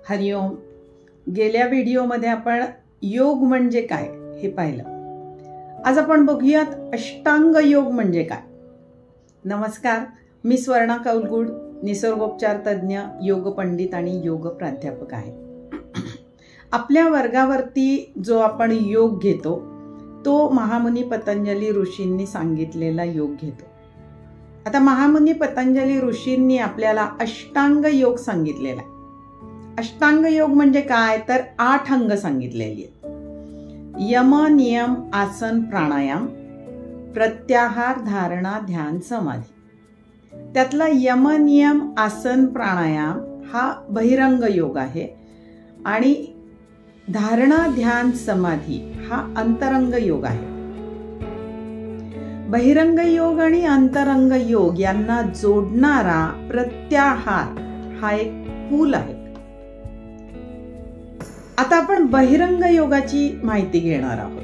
हरिओम. गेल्या व्हिडिओमध्ये आपण योग म्हणजे काय हे पाहिलं. आज आपण बघूयात अष्टांग योग म्हणजे काय. नमस्कार, मी स्वर्णा कौलगुड, निसर्गोपचार तज्ञ, योग पंडित आणि योग प्राध्यापक आहे. आपल्या वर्गावरती जो आपण योग घेतो तो महामुनी पतंजली ऋषींनी सांगितलेला योग घेतो. आता महामुनी पतंजली ऋषींनी आपल्याला अष्टांग योग सांगितलेला आहे. अष्टांग योग म्हणजे काय तर 8 अंग सांगितलेली आहेत. यम, नियम, आसन, प्राणायाम, प्रत्याहार, धारणा, ध्यान, समाधी. त्यातला यम, नियम, आसन, प्राणायाम हा बहिरंग योग आहे आणि धारणा, ध्यान, समाधी हा अंतरंग योग आहे. बहिरंग योग आणि अंतरंग योग यांना जोडणारा प्रत्याहार हा एक पूल आहे. आता आपण बहिरंग योगाची माहिती घेणार आहोत.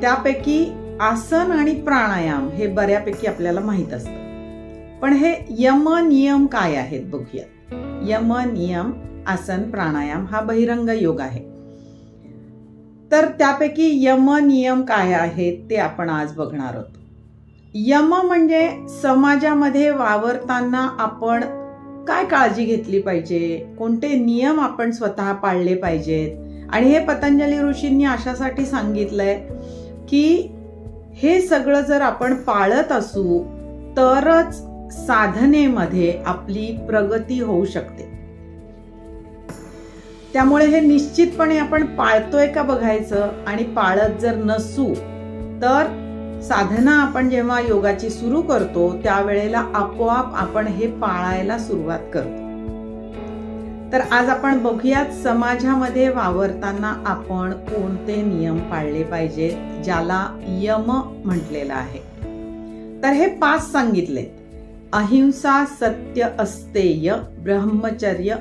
त्यापैकी आसन आणि प्राणायाम हे बऱ्यापैकी आपल्याला माहित असतं, पण हे यम नियम काय आहेत बघूया. यम, नियम, आसन, प्राणायाम हा बहिरंग योग आहे. तर त्यापैकी यम नियम काय आहेत ते आपण आज बघणार आहोत. यम म्हणजे समाजामध्ये वावरताना आपण काय काळजी घेतली पाहिजे, कोणते नियम आपण स्वतः पाळले पाहिजेत. आणि हे पतंजली ऋषींनी अशासाठी सांगितलंय की हे सगळं जर आपण पाळत असू तरच साधनेमध्ये आपली प्रगती होऊ शकते. त्यामुळे हे निश्चितपणे आपण पाळतोय का बघायचं, आणि पाळत जर नसू तर साधना आपण जेव्हा योगाची सुरू करतो त्यावेळेला आपोआप आपण हे पाळायला सुरुवात करतो. तर आज आपण बघूयात समाजामध्ये वावरताना आपण कोणते नियम पाळले पाहिजेत, ज्याला यम म्हटलेलं आहे. तर हे 5 सांगितले. अहिंसा, सत्य, अस्तेय, ब्रह्मचर्य,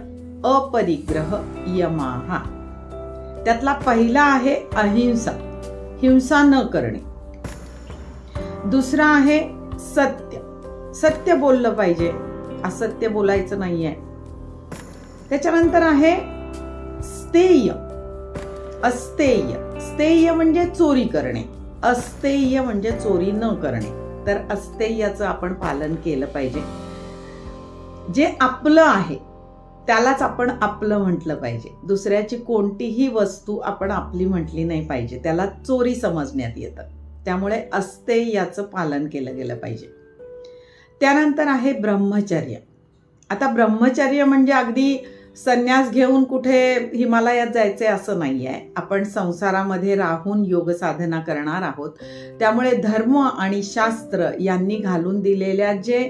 अपरिग्रह, यमाहा. त्यातला पहिला आहे अहिंसा, हिंसा न करणे. दुसरा आहे सत्य, सत्य बोललं पाहिजे, असत्य बोलायचं नाहीये. त्याच्यानंतर आहे स्थेय, अस्तेय. स्थेय म्हणजे चोरी करणे, अस्तेय म्हणजे चोरी न करणे. तर अस्तेयाचं आपण पालन केलं पाहिजे. जे आपलं आहे त्यालाच आपण आपलं म्हटलं पाहिजे. दुसऱ्याची कोणतीही वस्तू आपण आपली म्हटली नाही पाहिजे, त्याला चोरी समजण्यात येतं. त्यामुळे अस्तेयाचं पालन केलं गेलं पाहिजे. त्यानंतर आहे ब्रह्मचर्य. आता ब्रह्मचर्य म्हणजे अगदी संन्यास घेऊन कुठे हिमालयात जायचे असं नाही आहे. आपण संसारामध्ये राहून योग साधना करणार आहोत. त्यामुळे धर्म आणि शास्त्र यांनी घालून दिलेल्या जे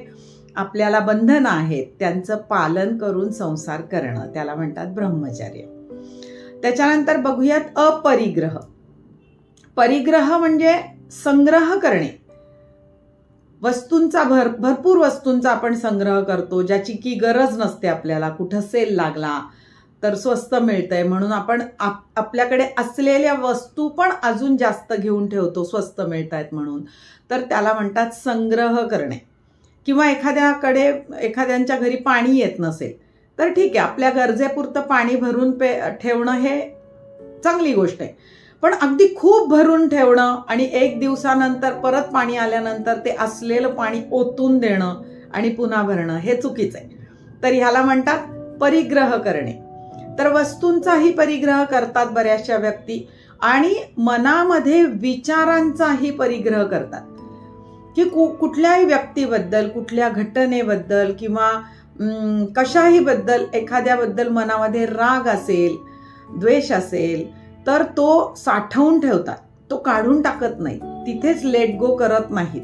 आपल्याला बंधनं आहेत त्यांचं पालन करून संसार करणं, त्याला म्हणतात ब्रह्मचर्य. त्याच्यानंतर बघूयात अपरिग्रह. परिग्रह म्हणजे संग्रह करणे. वस्तूंचा भरपूर वस्तूंचा आपण संग्रह करतो ज्याची की गरज नसते आपल्याला. कुठं सेल लागला तर स्वस्त मिळतंय म्हणून आपण आपल्याकडे असलेल्या वस्तू पण अजून जास्त घेऊन ठेवतो, स्वस्त मिळतायत म्हणून. तर त्याला म्हणतात संग्रह करणे. किंवा एखाद्यांच्या घरी पाणी येत नसेल तर ठीक आहे, आपल्या गरजेपुरतं पाणी भरून ठेवणं हे चांगली गोष्ट आहे. पण अगदी खूप भरून ठेवणं आणि 1 दिवसानंतर परत पाणी आल्यानंतर ते असलेलं पाणी ओतून देणं आणि पुन्हा भरणं हे चुकीचं आहे. तर ह्याला म्हणतात परिग्रह करणे. तर वस्तूंचाही परिग्रह करतात बऱ्याचशा व्यक्ती, आणि मनामध्ये विचारांचाही परिग्रह करतात. की कुठल्याही व्यक्तीबद्दल, कुठल्या घटनेबद्दल किंवा कशाही बद्दल, एखाद्याबद्दल मनामध्ये राग असेल, द्वेष असेल तर तो साठवून ठेवतात, तो काढून टाकत नाही, तिथेच लेट गो करत नाहीत.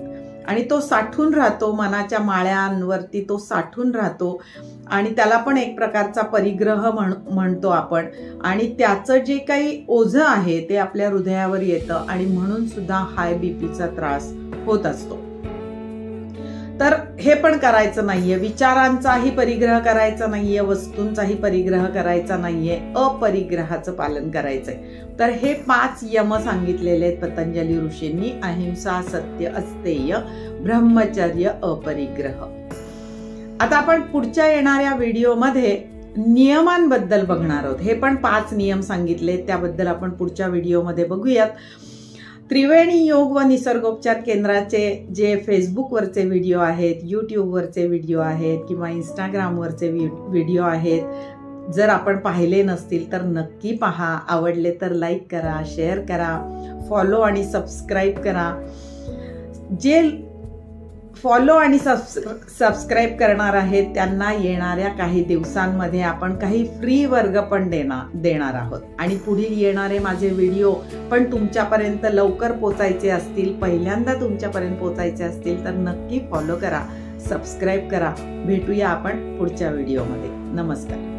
आणि तो साठून राहतो, मनाच्या माळ्यांवरती तो साठून राहतो. आणि त्याला पण एक प्रकारचा परिग्रह म्हणतो आपण. आणि त्याचं जे काही ओझं आहे ते आपल्या हृदयावर येतं आणि म्हणून सुद्धा हाय बीपीचा त्रास होत असतो. तर हे पण करायचं नाहीये. विचारांचाही परिग्रह करायचा नाहीये, वस्तूंचाही परिग्रह करायचा नाहीये, अपरिग्रहाचं पालन करायचंय. तर हे 5 यम सांगितलेले आहेत पतंजली ऋषींनी. अहिंसा, सत्य, अस्तेय, ब्रह्मचर्य, अपरिग्रह. आता आपण पुढच्या येणाऱ्या व्हिडिओमध्ये नियमांबद्दल बघणार आहोत. हे पण 5 नियम सांगितले, त्याबद्दल आपण पुढच्या व्हिडिओमध्ये बघूयात. त्रिवेणी योग व निसर्गोपचार केंद्राचे जे फेसबुकवरचे व्हिडिओ आहेत, यूट्यूबवरचे व्हिडिओ आहेत किंवा इंस्टाग्रामवरचे व्हिडिओ आहेत, जर आपण पाहिले नसतील तर नक्की पहा. आवडले तर लाईक करा, शेअर करा, फॉलो आणि सबस्क्राईब करा. जे फॉलो आणि सबस्क्राईब करणार आहेत त्यांना येणाऱ्या काही दिवसांमध्ये आपण काही फ्री वर्ग पण देणार आहोत. आणि पुढील येणारे माझे व्हिडिओ पण तुमच्यापर्यंत लवकर पोचायचे असतील, पहिल्यांदा तुमच्यापर्यंत पोचायचे असतील तर नक्की फॉलो करा, सबस्क्राईब करा. भेटूया आपण पुढच्या व्हिडिओमध्ये. नमस्कार.